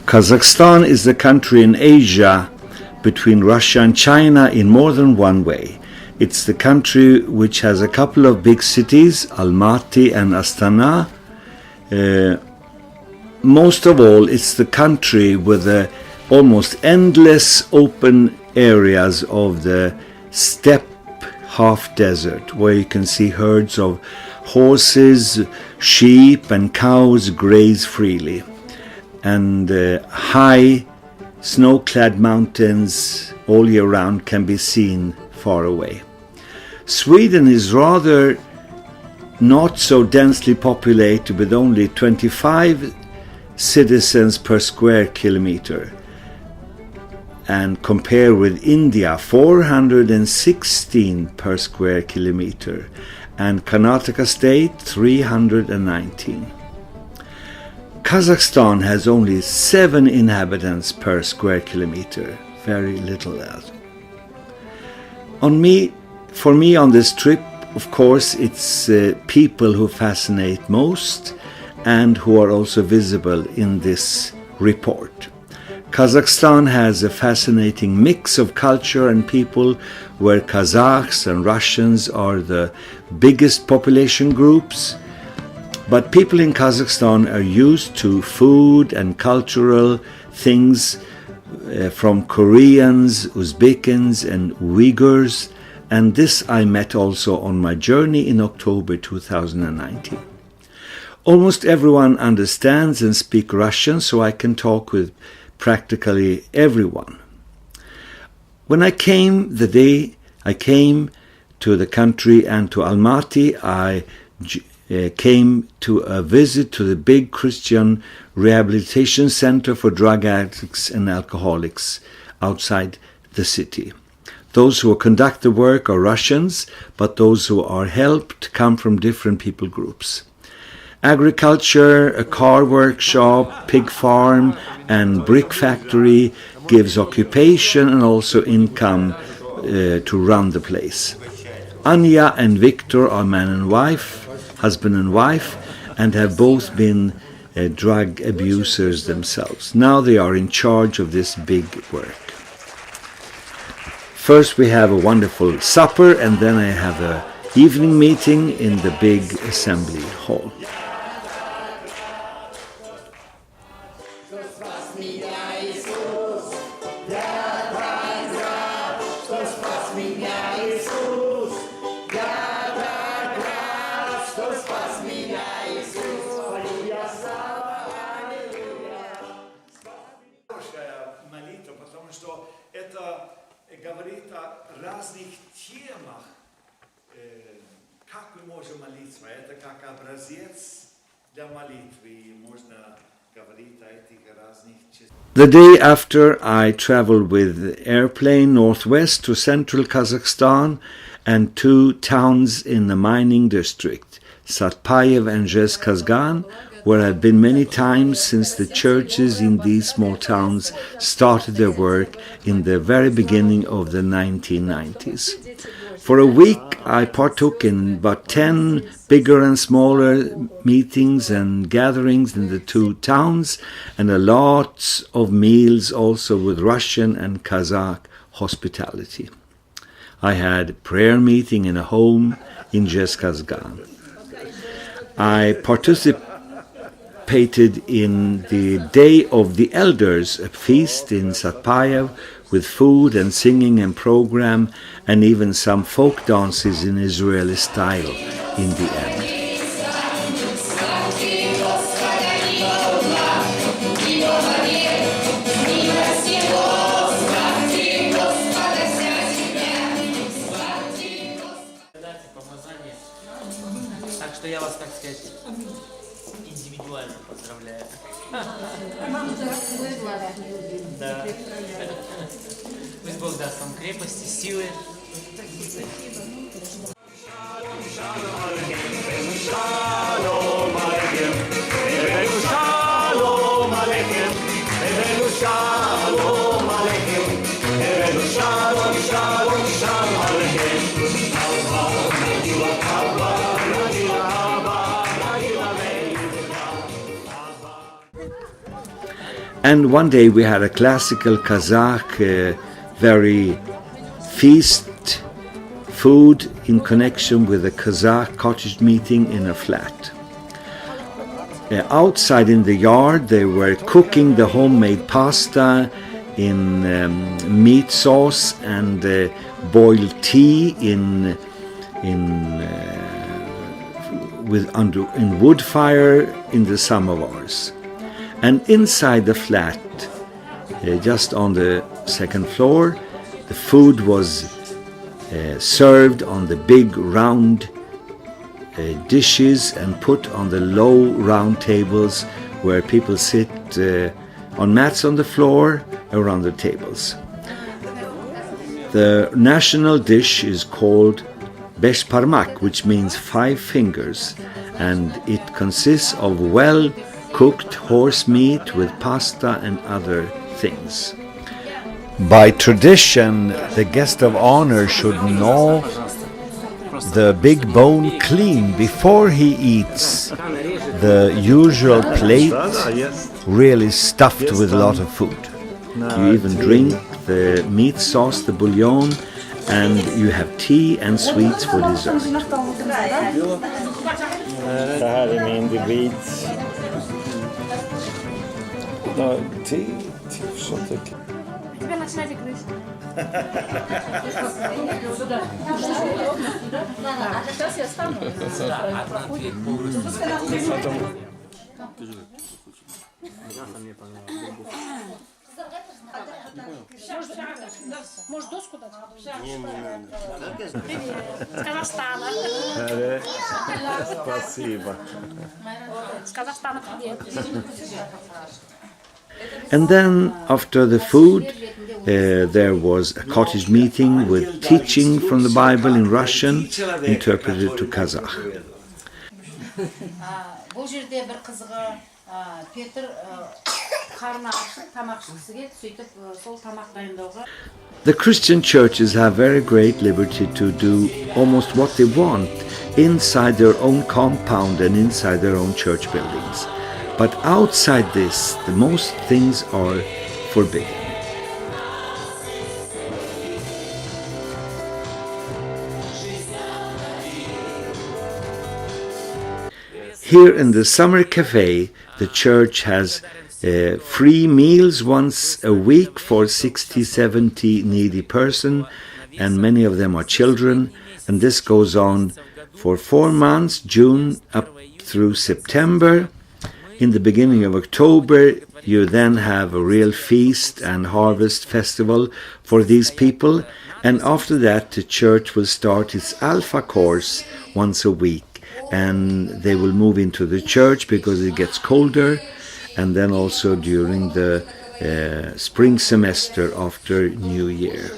Kazakhstan is the country in Asia between Russia and China in more than one way. It's the country which has a couple of big cities, Almaty and Astana. Most of all, it's the country with the almost endless open areas of the steppe half desert, where you can see herds of horses, sheep and cows graze freely, and high snow-clad mountains all year round can be seen far away. Sweden is rather not so densely populated, with only 25 citizens per square kilometer, and compare with India, 416 per square kilometer, and Karnataka state, 319. Kazakhstan has only 7 inhabitants per square kilometer, very little else. For me on this trip, of course, it's people who fascinate most and who are also visible in this report. Kazakhstan has a fascinating mix of culture and people, where Kazakhs and Russians are the biggest population groups. But people in Kazakhstan are used to food and cultural things from Koreans, Uzbekans and Uyghurs, and this I met also on my journey in October 2019. Almost everyone understands and speaks Russian, so I can talk with practically everyone. When I came, the day I came to the country and to Almaty, I came to a visit to the big Christian rehabilitation center for drug addicts and alcoholics outside the city. Those who conduct the work are Russians, but those who are helped come from different people groups. Agriculture, a car workshop, pig farm and brick factory gives occupation and also income to run the place. Anya and Victor are husband and wife, and have both been drug abusers themselves. Now they are in charge of this big work. First we have a wonderful supper, and then I have an evening meeting in the big assembly hall. Говорит о разных темах, как мы можем молиться. Это как образец для молитвы, и можно говорить о этих разных частях. The day after, I traveled with airplane northwest to central Kazakhstan and 2 towns in the mining district, Satpayev and Zhezkazgan, where I've been many times since the churches in these small towns started their work in the very beginning of the 1990s. For a week I partook in about 10 bigger and smaller meetings and gatherings in the 2 towns, and a lot of meals also with Russian and Kazakh hospitality. I had a prayer meeting in a home in Zhezkazgan. I participated in the Day of the Elders, a feast in Satpayev with food and singing and program, and even some folk dances in Israeli style in the end. Так что я вас, так сказать, индивидуально поздравляю. Да. Пусть Бог даст вам крепости, силы. And one day we had a classical Kazakh, very feast food in connection with a Kazakh cottage meeting in a flat. Outside in the yard they were cooking the homemade pasta in meat sauce and boiled tea in wood fire in the samovars. And inside the flat, just on the second floor, the food was served on the big round dishes and put on the low round tables where people sit on mats on the floor around the tables. The national dish is called besh parmak, which means 5 fingers, and it consists of well-cooked horse meat with pasta and other things. By tradition, the guest of honor should gnaw the big bone clean before he eats the usual plate, really stuffed with a lot of food. You even drink the meat sauce, the bouillon, and you have tea and sweets for dessert. Det här är min individ. Может, доску дать? С Казахстана. Спасибо. С Казахстана привет. And then after the food, there was a cottage meeting with teaching from the Bible in Russian, interpreted to Kazakh. Бұл жерде бір қызығы Петр қарны ашып тамақ ішкісі келді, сөйтіп сол тамақ дайындауға. The Christian churches have very great liberty to do almost what they want inside their own compound and inside their own church buildings. But outside this, the most things are forbidden. Here in the summer cafe, the church has free meals once a week for 60-70 needy persons, and many of them are children, and this goes on for 4 months, June up through September. In the beginning of October, you then have a real feast and harvest festival for these people, and after that the church will start its Alpha course once a week, and they will move into the church because it gets colder, and then also during the spring semester after New Year.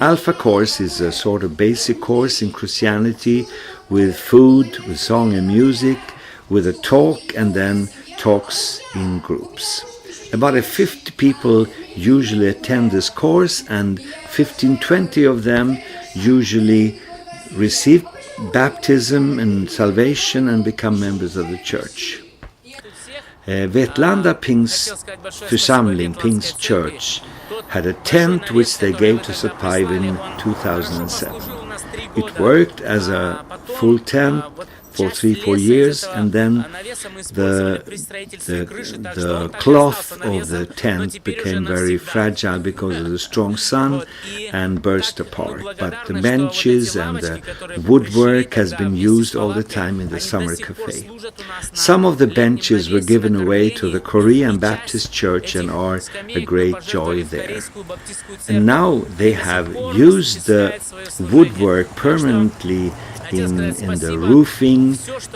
Alpha course is a sort of basic course in Christianity with food, with song and music, with a talk, and then talks in groups. About 50 people usually attend this course, and 15-20 of them usually receive baptism and salvation and become members of the church. Vetlanda Pingst Församling, Pingst Church, had a tent which they gave to Satpayev in 2007. It worked as a full tent for 3-4 years, and then the cloth of the tent became very fragile because of the strong sun and burst apart. But the benches and the woodwork has been used all the time in the summer cafe. Some of the benches were given away to the Korean Baptist Church and are a great joy there. And now they have used the woodwork permanently in the roofing,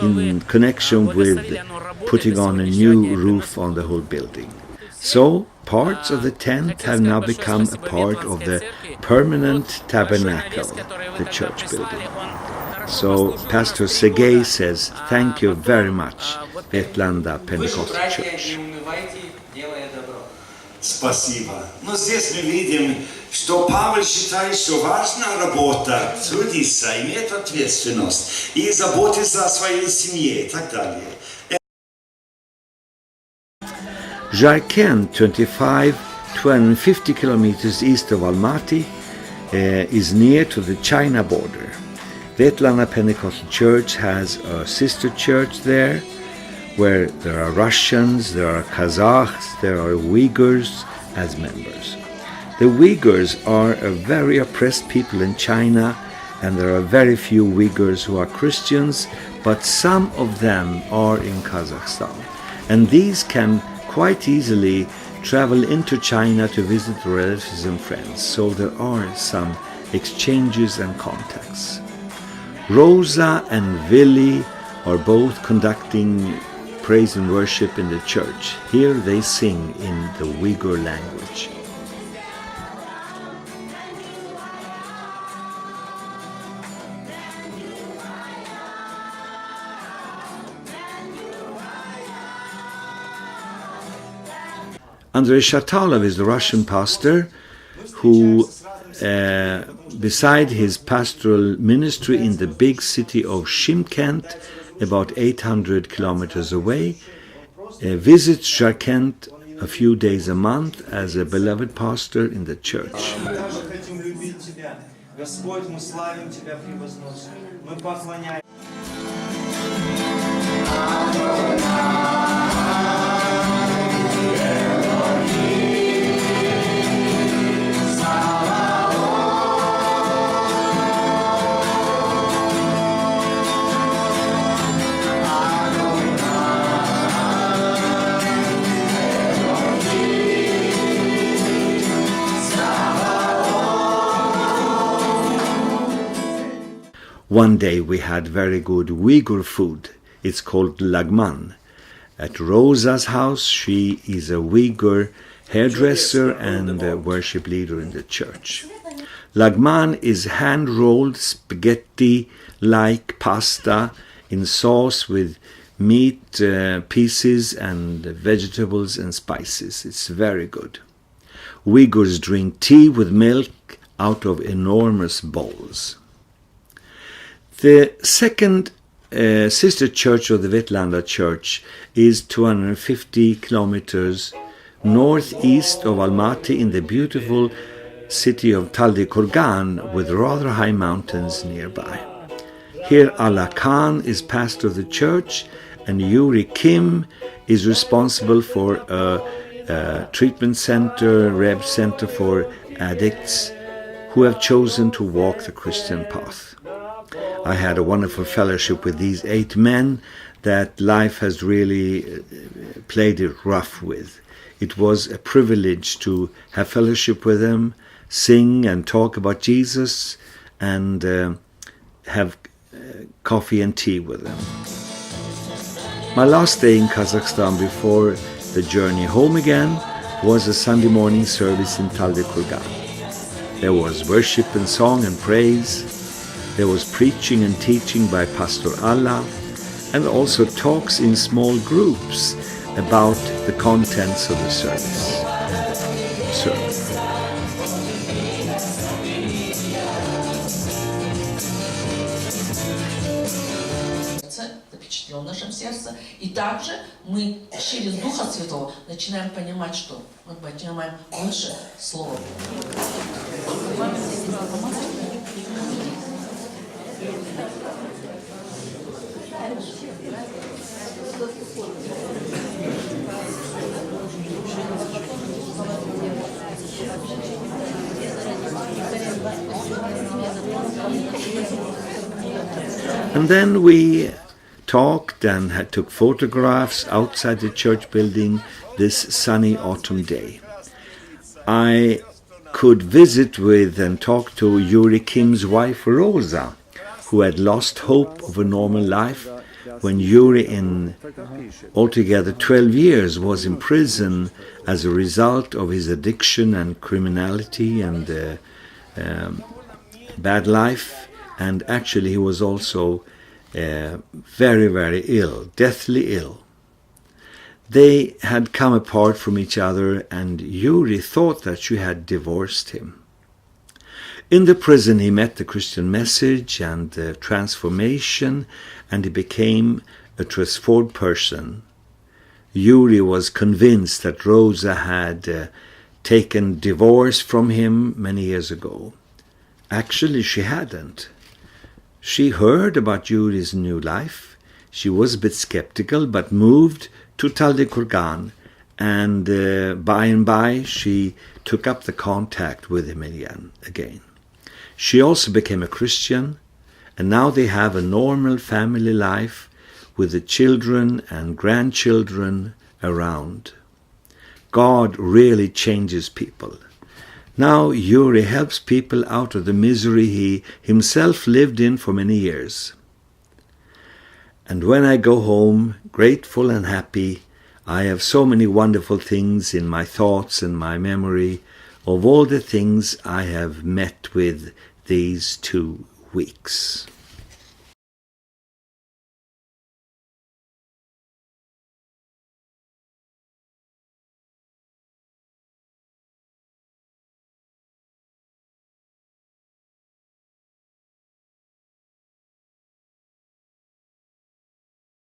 in connection with putting on a new roof on the whole building. So parts of the tent have now become a part of the permanent tabernacle, the church building. So Pastor Sergei says, thank you very much, Vetlanda Pentecostal Church. Спасибо. Но здесь мы видим, что Павел считает, что важно работать, трудиться, иметь ответственность и заботиться о своей семье и так далее. Zharkent, 250 kilometers east of Almaty, is near to the China border. Vetlanda Pentecostal Church has a sister church there, where there are Russians, there are Kazakhs, there are Uyghurs as members. The Uyghurs are a very oppressed people in China, and there are very few Uyghurs who are Christians, but some of them are in Kazakhstan. And these can quite easily travel into China to visit relatives and friends, so there are some exchanges and contacts. Rosa and Vili are both conducting praise and worship in the church. Here they sing in the Uyghur language. Andrei Shatalov is the Russian pastor who, beside his pastoral ministry in the big city of Zharkent, about 800 kilometers away, visits Zharkent a few days a month as a beloved pastor in the church. One day we had very good Uyghur food. It's called lagman. At Rosa's house, she is a Uyghur hairdresser and a worship leader in the church. Lagman is hand-rolled spaghetti-like pasta in sauce with meat pieces and vegetables and spices. It's very good. Uyghurs drink tea with milk out of enormous bowls. The second sister church of the Vetlanda Church is 250 kilometers northeast of Almaty in the beautiful city of Taldykorgan with rather high mountains nearby. Here Allah Khan is pastor of the church, and Yuri Kim is responsible for a treatment center, rehab center for addicts who have chosen to walk the Christian path. I had a wonderful fellowship with these 8 men that life has really played it rough with. It was a privilege to have fellowship with them, sing and talk about Jesus, and have coffee and tea with them. My last day in Kazakhstan before the journey home again was a Sunday morning service in Taldykorgan. There was worship and song and praise. There was preaching and teaching by Pastor Allah, and also talks in small groups about the contents of the service and the sermon. Запечатлел в нашем сердце. И также мы через Духа Святого начинаем понимать, что мы понимаем больше слова. And then we talked and took photographs outside the church building this sunny autumn day. I could visit with and talk to Yuri Kim's wife Rosa, who had lost hope of a normal life when Yuri, in altogether 12 years, was in prison as a result of his addiction and criminality and bad life. And actually he was also very, very ill, deathly ill. They had come apart from each other, and Yuri thought that she had divorced him. In the prison he met the Christian message and the transformation, and he became a transformed person, Yuri was convinced that Rosa had taken divorce from him many years ago. Actually, she hadn't. She heard about Yuri's new life. She was a bit skeptical, but moved to Taldykorgan, and by and by she took up the contact with him again. She also became a Christian, and now they have a normal family life with the children and grandchildren around. God really changes people. Now Yuri helps people out of the misery he himself lived in for many years. And when I go home, grateful and happy, I have so many wonderful things in my thoughts and my memory of all the things I have met with these 2 weeks.